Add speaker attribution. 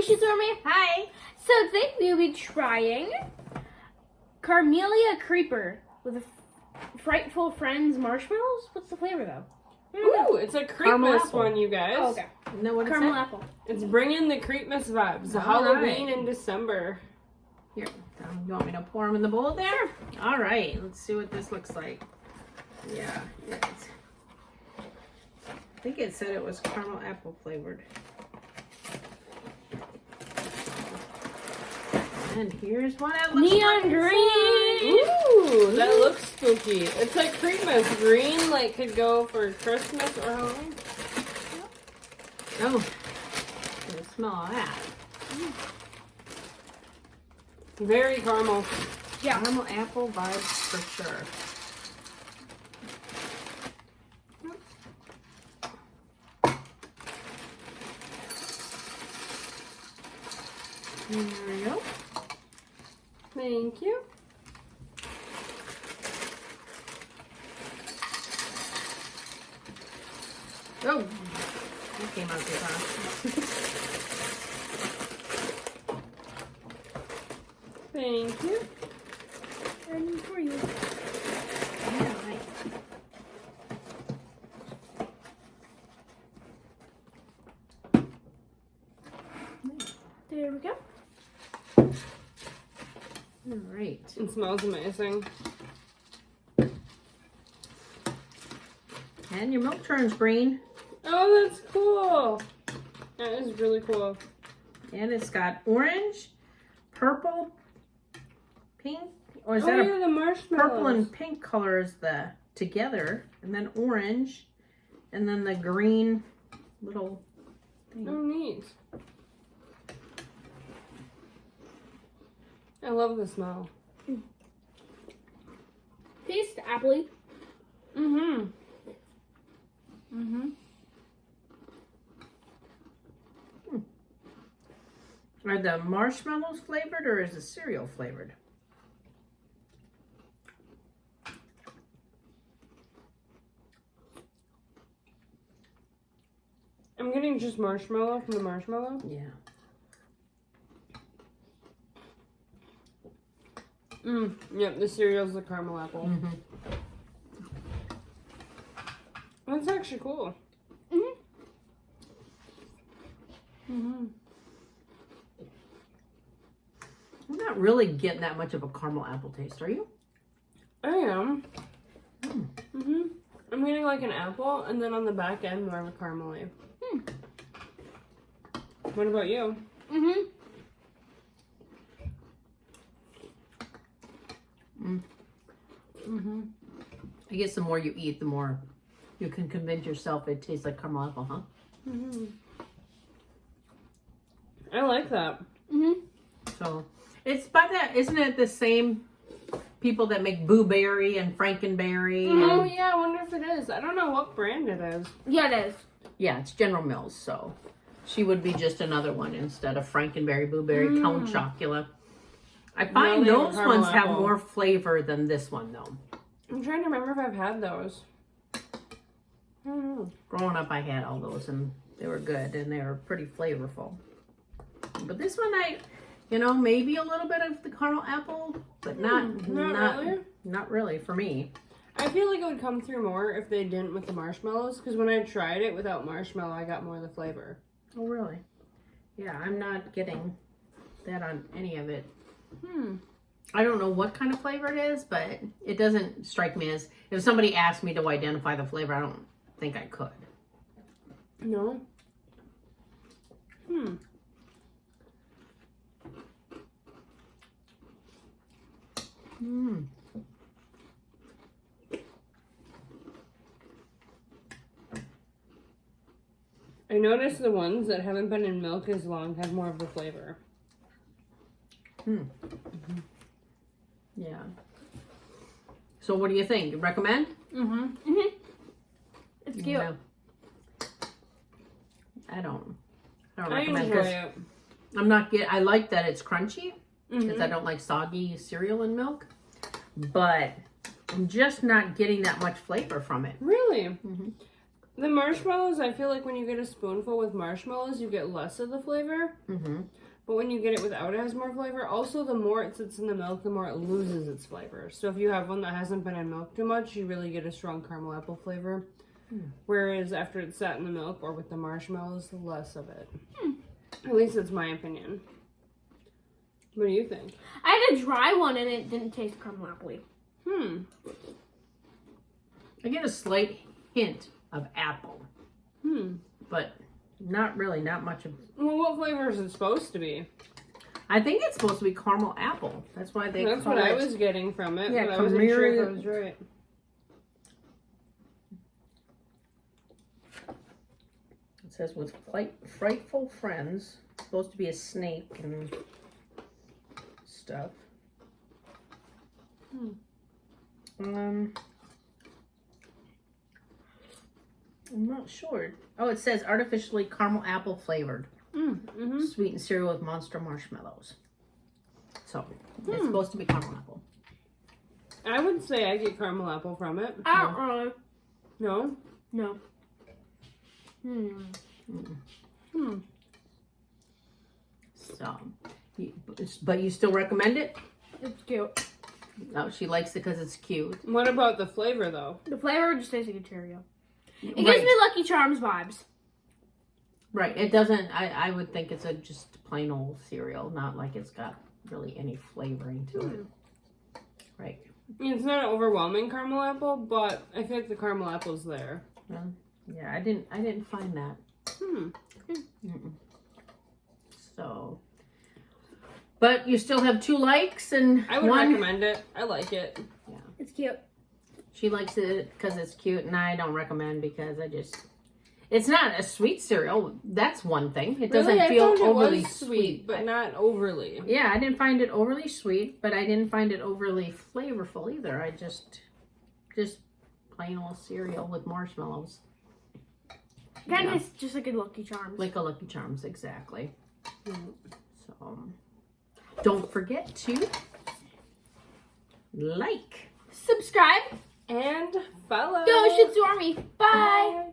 Speaker 1: Mrs. Stormy.
Speaker 2: Hi.
Speaker 1: So today we will be trying Carmella Creeper with Frightful Friends Marshmallows. What's the flavor though?
Speaker 3: Ooh, it's a
Speaker 2: Caramel
Speaker 3: Creepmas
Speaker 2: apple.
Speaker 3: one, you guys.
Speaker 1: Oh, okay.
Speaker 2: Know what
Speaker 1: Caramel
Speaker 2: it's
Speaker 1: apple.
Speaker 3: It's bringing the Creepmas vibes.
Speaker 2: All
Speaker 3: Halloween
Speaker 2: right.
Speaker 3: in December.
Speaker 2: Here, you want me to pour them in the bowl there? All right, let's see what this looks like. Yeah, I think it said it was caramel apple flavored. And here's one that looks
Speaker 1: Neon
Speaker 2: like
Speaker 1: green.
Speaker 3: Ooh, that looks spooky. It's like Creepmas. Green, like, could go for Christmas or Halloween.
Speaker 2: Oh, the smell of that.
Speaker 3: Very caramel.
Speaker 1: Yeah.
Speaker 2: Caramel apple vibes for sure. There we go.
Speaker 3: Thank you.
Speaker 2: Oh, that came out too fast.
Speaker 3: Thank you.
Speaker 1: And for you.
Speaker 2: Yeah, nice.
Speaker 1: There we go.
Speaker 2: All right.
Speaker 3: It smells amazing.
Speaker 2: And your milk turns green.
Speaker 3: Oh, that's cool. That is really cool.
Speaker 2: And it's got orange, purple, pink. Or is
Speaker 3: Oh,
Speaker 2: that
Speaker 3: yeah, the marshmallows.
Speaker 2: purple and pink colors together? And then orange. And then the green little thing.
Speaker 3: Oh, neat. I love the smell.
Speaker 1: Taste appley.
Speaker 3: Mm-hmm.
Speaker 1: Mm-hmm.
Speaker 2: Are the marshmallows flavored or is the cereal flavored?
Speaker 3: I'm getting just marshmallow from the marshmallow.
Speaker 2: Yeah.
Speaker 3: Yep, the cereal's the caramel apple.
Speaker 2: Mm-hmm.
Speaker 3: That's actually cool.
Speaker 1: Mm-hmm.
Speaker 3: Mm-hmm.
Speaker 2: I'm not really getting that much of a caramel apple taste, are you?
Speaker 3: I am.
Speaker 2: Mm.
Speaker 3: Mm-hmm. I'm getting like an apple, and then on the back end, more of a caramely. What about you?
Speaker 1: Mm-hmm.
Speaker 2: Mm-hmm. I guess the more you eat, the more you can convince yourself it tastes like caramel apple, huh?
Speaker 3: Mm-hmm. I like that.
Speaker 1: Mm-hmm.
Speaker 2: So it's by that, isn't it the same people that make Boo Berry and Frankenberry?
Speaker 3: Oh
Speaker 2: And,
Speaker 3: yeah, I wonder if it is. I don't know what brand it is.
Speaker 1: Yeah, it is.
Speaker 2: yeah, it's General Mills, so she would be just another one instead of Frankenberry, Boo Berry, Count Chocula. I find
Speaker 3: No,
Speaker 2: those
Speaker 3: caramel
Speaker 2: ones have
Speaker 3: apple.
Speaker 2: more flavor than this one, though.
Speaker 3: I'm trying to remember if I've had those. I don't know.
Speaker 2: Growing up, I had all those, and they were good, and they were pretty flavorful. But this one, maybe a little bit of the caramel apple, but not really for me.
Speaker 3: I feel like it would come through more if they didn't with the marshmallows, because when I tried it without marshmallow, I got more of the flavor.
Speaker 2: Oh, really? Yeah, I'm not getting that on any of it. I don't know what kind of flavor it is, but it doesn't strike me as, if somebody asked me to identify the flavor, I don't think I could.
Speaker 3: No? I noticed the ones that haven't been in milk as long have more of the flavor.
Speaker 2: Yeah. So what do you think? Recommend?
Speaker 1: It's cute.
Speaker 2: Yeah. I don't
Speaker 3: I
Speaker 2: recommend
Speaker 3: enjoy
Speaker 2: this.
Speaker 3: it.
Speaker 2: I like that it's crunchy because I don't like soggy cereal and milk, but I'm just not getting that much flavor from it.
Speaker 3: Really? The marshmallows, I feel like when you get a spoonful with marshmallows, you get less of the flavor.
Speaker 2: Mm-hmm.
Speaker 3: But when you get it without, it has more flavor. Also, the more it sits in the milk, the more it loses its flavor. So if you have one that hasn't been in milk too much, you really get a strong caramel apple flavor. Whereas after it's sat in the milk or with the marshmallows, less of it. At least that's my opinion. What do you think?
Speaker 1: I had a dry one and it didn't taste caramel apple-y.
Speaker 2: I get a slight hint of apple. But not really, not much of...
Speaker 3: Well, what flavor is it supposed to be?
Speaker 2: I think it's supposed to be caramel apple. That's why they
Speaker 3: That's
Speaker 2: call
Speaker 3: what
Speaker 2: it...
Speaker 3: I was getting from it,
Speaker 2: Yeah,
Speaker 3: but I wasn't sure if I
Speaker 2: Carmella-
Speaker 3: was right.
Speaker 2: It says with frightful friends. It's supposed to be a snake and stuff. I'm not sure. Oh, it says artificially caramel apple flavored. Sweetened cereal with monster marshmallows. So, it's supposed to be caramel apple.
Speaker 3: I would say I get caramel apple from it.
Speaker 1: I don't really.
Speaker 3: No?
Speaker 1: No.
Speaker 2: So, but you still recommend it?
Speaker 1: It's cute.
Speaker 2: Oh, she likes it because it's cute.
Speaker 3: What about the flavor, though?
Speaker 1: The flavor just tastes like a Cheerio. It
Speaker 2: Right.
Speaker 1: gives me Lucky Charms vibes.
Speaker 2: Right. It doesn't, I would think it's a just plain old cereal, not like it's got really any flavoring to it. Right.
Speaker 3: It's not an overwhelming caramel apple, but I feel like the caramel apple's there.
Speaker 2: Yeah, I didn't find that. So, but you still have 2 likes and
Speaker 3: I would
Speaker 2: one.
Speaker 3: recommend it. I like it.
Speaker 2: Yeah,
Speaker 1: It's cute.
Speaker 2: she likes it because it's cute, and I don't recommend because it's not a sweet cereal. That's one thing. It doesn't
Speaker 3: Really,
Speaker 2: feel
Speaker 3: I found it
Speaker 2: overly
Speaker 3: was sweet, but not overly.
Speaker 2: Yeah, I didn't find it overly sweet, but I didn't find it overly flavorful either. I just plain old cereal with marshmallows.
Speaker 1: Kind
Speaker 2: Yeah.
Speaker 1: of just like a Lucky Charms.
Speaker 2: Like a Lucky Charms, exactly. So, don't forget to like,
Speaker 1: Subscribe.
Speaker 3: And follow.
Speaker 1: Go Shitsu Army. Bye.
Speaker 3: Bye.